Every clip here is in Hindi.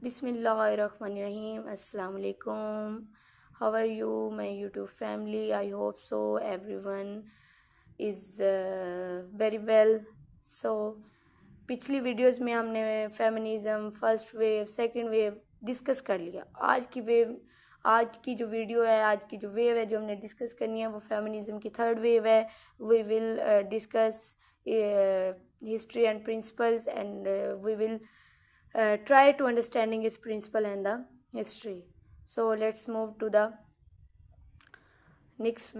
बिस्मिल्लाहिर्रहमानिर्रहीम अस्सलाम वालेकुम। How are you my YouTube family? I hope so everyone is very well. So पिछली वीडियोस में हमने feminism, first wave, second wave discuss कर लिया। आज की जो वीडियो है, आज की जो वेव है जो हमने डिस्कस करनी है वो फेमिनिज़म की थर्ड वेव है। We will discuss history and principles and we will try to understanding its principle and the history. So let's move to the next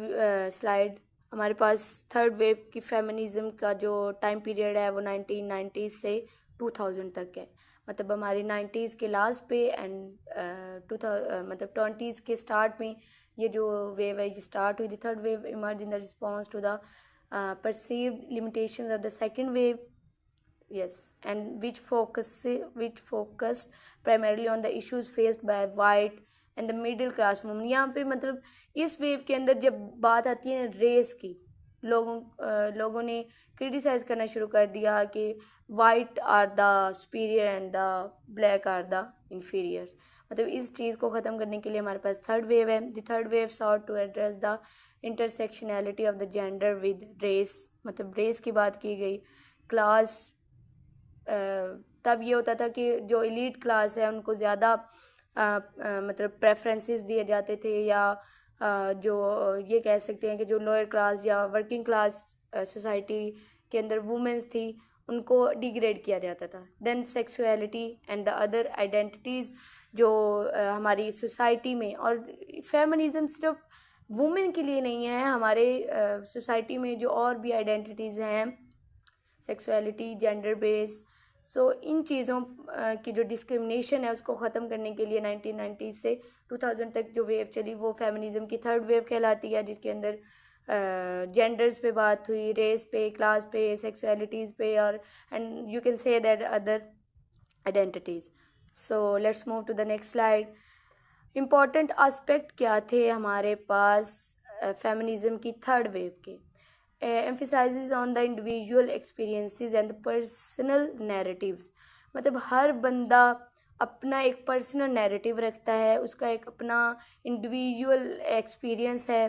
slide. हमारे पास थर्ड वेव की फेमिनिज़म का जो टाइम पीरियड है वो 1990 से 2000 तक है। मतलब हमारी 90s के लास्ट पे एंड मतलब 20s के स्टार्ट में ये जो वेव है ये स्टार्ट हुई। The third wave emerge in the response to the perceived limitations of the second wave. Yes, and which focused primarily on the issues faced by white and the middle class women. यहाँ पे मतलब इस वेव के अंदर जब बात आती है रेस की, लोगों ने क्रिटिसाइज करना शुरू कर दिया कि white are the superior and the black are the inferior. मतलब इस चीज़ को ख़त्म करने के लिए हमारे पास थर्ड वेव है। The third wave sought to address the intersectionality of the gender with race. मतलब रेस की बात की गई, क्लास। तब ये होता था कि जो एलीट क्लास है उनको ज़्यादा मतलब प्रेफरेंसेस दिए जाते थे, या जो ये कह सकते हैं कि जो लोअर क्लास या वर्किंग क्लास सोसाइटी के अंदर वुमेंस थी उनको डिग्रेड किया जाता था। Then sexuality and the other identities जो हमारी सोसाइटी में, और फेमिनिज़म सिर्फ वुमेन के लिए नहीं है, हमारे सोसाइटी में जो और भी आइडेंटिटीज़ हैं, सेक्सुअलिटी, जेंडर बेस, सो इन चीज़ों की जो डिस्क्रिमिनेशन है उसको ख़त्म करने के लिए 1990 से 2000 तक जो वेव चली वो फेमिनिज़म की थर्ड वेव कहलाती है, जिसके अंदर जेंडर्स पे बात हुई, रेस पे, क्लास पे, सेक्सुअलिटीज़ पे, और and you can say that other identities. So let's move to the next slide. Important aspect क्या थे हमारे पास फेमिनिज़म की थर्ड वेव के? emphasizes on the individual experiences and the personal narratives. मतलब हर बंदा अपना एक पर्सनल नैरेटिव रखता है, उसका एक अपना इंडिविजुअल एक्सपीरियंस है।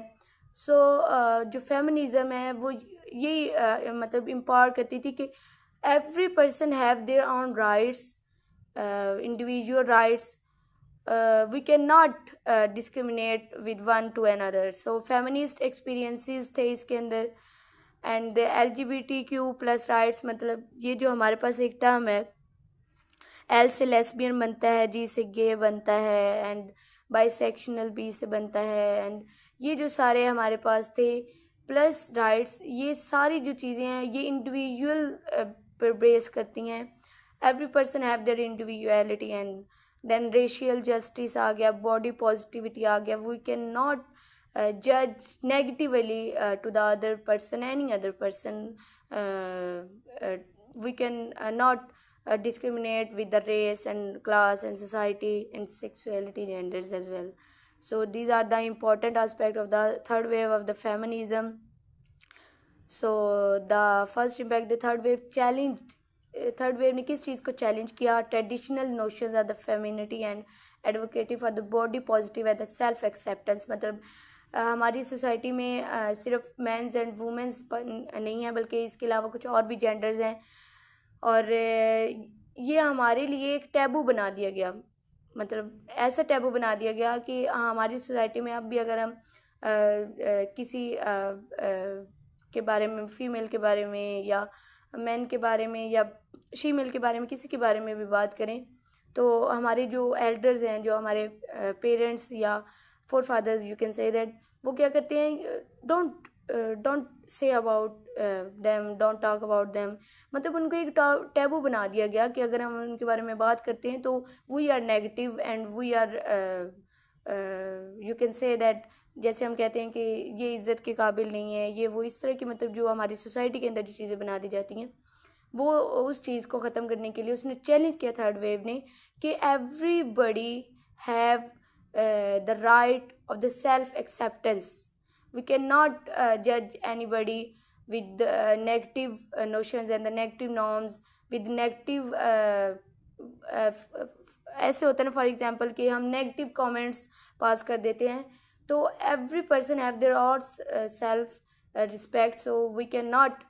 सो जो फेमिनिज़म है वो यही मतलब इम्पावर करती थी कि every person have their own rights, individual rights, we cannot discriminate with one to another. So feminist experiences थे इसके अंदर। एंड द LGBTQ+ राइट्स, मतलब ये जो हमारे पास एक टर्म है, L से लेस्बियन बनता है, G से गे बनता है, एंड बाइसेक्शनल B से बनता है, एंड ये जो सारे हमारे पास थे प्लस राइट्स, ये सारी जो चीज़ें हैं ये इंडिविजुअल पर बेस करती हैं। Every person have their individuality. And then racial justice आ गया, बॉडी पॉजिटिविटी आ गया। We can not judge negatively to the other person, any other person. We can not discriminate with the race and class and society and sexuality, genders as well. So these are the important aspect of the third wave of the feminism. So the first impact, the third wave challenged, third wave ने किस चीज़ को चैलेंज किया? Traditional notions of the femininity and advocative for the body positive and the self acceptance. मतलब हमारी सोसाइटी में सिर्फ मेंस एंड वुमेंस नहीं है, बल्कि इसके अलावा कुछ और भी जेंडर्स हैं, और ये हमारे लिए एक टैबू बना दिया गया। मतलब ऐसा टैबू बना दिया गया कि हमारी सोसाइटी में अब भी अगर हम किसी के बारे में, फीमेल के बारे में या मैन के बारे में या शीमेल के बारे में, किसी के बारे में भी बात करें, तो हमारे जो एल्डर्स हैं, जो हमारे पेरेंट्स या forefathers, you can say that, वो क्या करते हैं? Don't say about them, don't talk about them. मतलब उनको एक टैबू बना दिया गया कि अगर हम उनके बारे में बात करते हैं तो we are negative and we are, you can say that, जैसे हम कहते हैं कि ये इज़्ज़त के काबिल नहीं है, ये वो, इस तरह की मतलब जो हमारी सोसाइटी के अंदर जो चीज़ें बना दी जाती हैं, वो उस चीज़ को ख़त्म करने के लिए उसने चैलेंज किया थर्ड वेव ने कि everybody have the right of the self acceptance. We can not जज anybody with negative notions and the negative norms, with negative ऐसे होता है ना, फॉर एग्जांपल कि हम नेगेटिव कमेंट्स पास कर देते हैं, तो एवरी पर्सन हैव देयर और self respect, so we cannot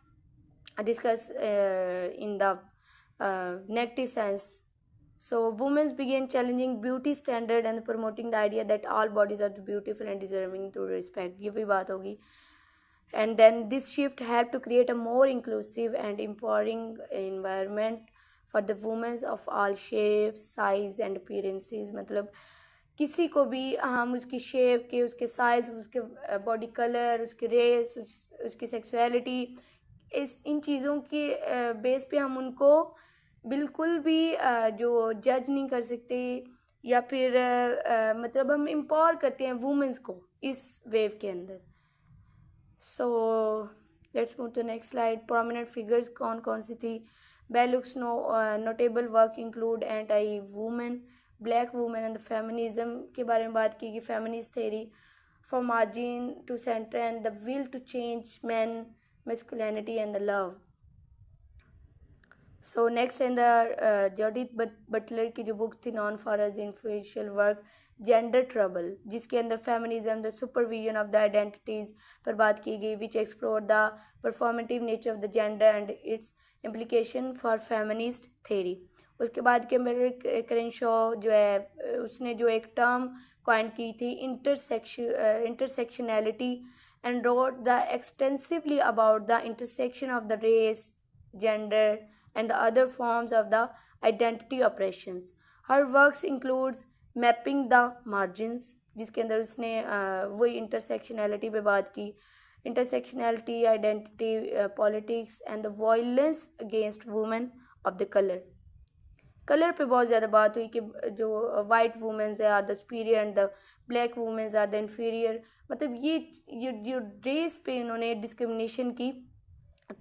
discuss in the negative sense. So women began challenging beauty standard and promoting the idea that all bodies are beautiful and deserving to respect. ये भी बात होगी. And then this shift helped to create a more inclusive and empowering environment for the women of all shapes, size and appearances. मतलब किसी को भी हम उसकी शेप के, उसके साइज़, उसके बॉडी कलर, उसकी रेस, उसकी सेक्सुअलिटी, इन चीज़ों के बेस पे हम उनको बिल्कुल भी जो जज नहीं कर सकते, या फिर मतलब हम एम्पावर करते हैं वुमेंस को इस वेव के अंदर. So let's move to next slide. Prominent figures कौन कौन सी थी? Bell Hooks notable work include anti women, black women and the feminism के बारे में बात की, feminist theory from margin to centre and the will to change man, masculinity and the love. So next in the Judith Butler की जो बुक थी known for as influential work gender trouble, जिसके अंदर feminism the supervision of the identities पर बात की गई, which explore the performative nature of the gender and its implication for feminist theory. उसके बाद कैम्बेल क्रेनशॉ जो है उसने जो एक टर्म कॉइन की थी intersectionality, and wrote the extensively about the intersection of the race, gender, and the other forms of the identity oppressions. Her works includes mapping the margins, जिसके अंदर उसने वही intersectionality पे बात की, intersectionality, identity, politics, and the violence against women of the color. Colour पे बहुत ज़्यादा बात हुई कि जो वाइट वुमेंस है are the superior and the black womens are the inferior. मतलब ये जो रेस पे इन्होंने डिस्क्रिमिनेशन की,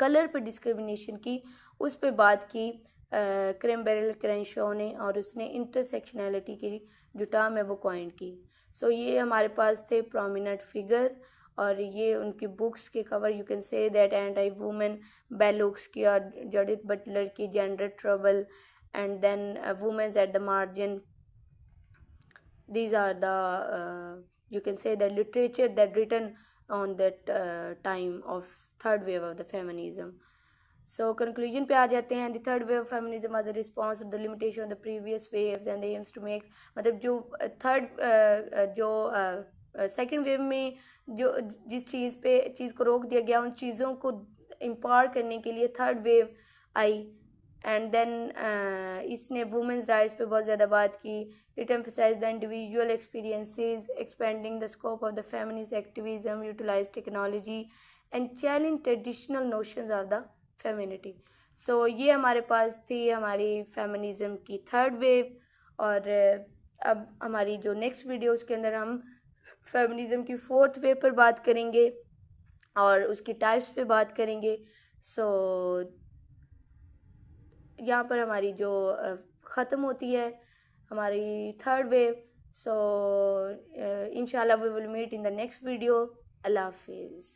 कलर पे डिस्क्रिमिनेशन की, उस पे बात की कैम्बेल क्रेनशॉ ने, और उसने इंटरसेक्शनैलिटी की जो टर्म है वो कॉइन की. सो ये हमारे पास थे प्रोमिनेंट फिगर, और ये उनकी बुक्स के cover. You can say that anti women Bell Hooks की और जूडिथ बटलर की gender trouble, and then women's at the margin. These are the you can say the literature that written on that time of third wave of the feminism. So conclusion पे आ जाते हैं. The third wave of feminism was a response to the limitation of the previous waves and the aims to make, मतलब जो थर्ड जो सेकेंड वेव में जो जिस चीज़ को रोक दिया गया, उन चीज़ों को इम्पावर करने के लिए थर्ड वेव आई. एंड देन इसने वुमेंस राइट्स पे बहुत ज़्यादा बात की. It emphasize the individual experiences, expanding the scope of the feminist activism, utilize technology and challenge traditional notions of the femininity. So ये हमारे पास थी हमारी फेमिनिज्म की थर्ड वेव. और अब हमारी जो नेक्स्ट वीडियो उसके अंदर हम फेमिनिज्म की फोर्थ वेव पर बात करेंगे और उसकी टाइप्स पे बात करेंगे. सो यहाँ पर हमारी जो ख़त्म होती है हमारी थर्ड वेव. सो इंशाल्लाह we will meet in the next video. अल्लाह हाफिज़.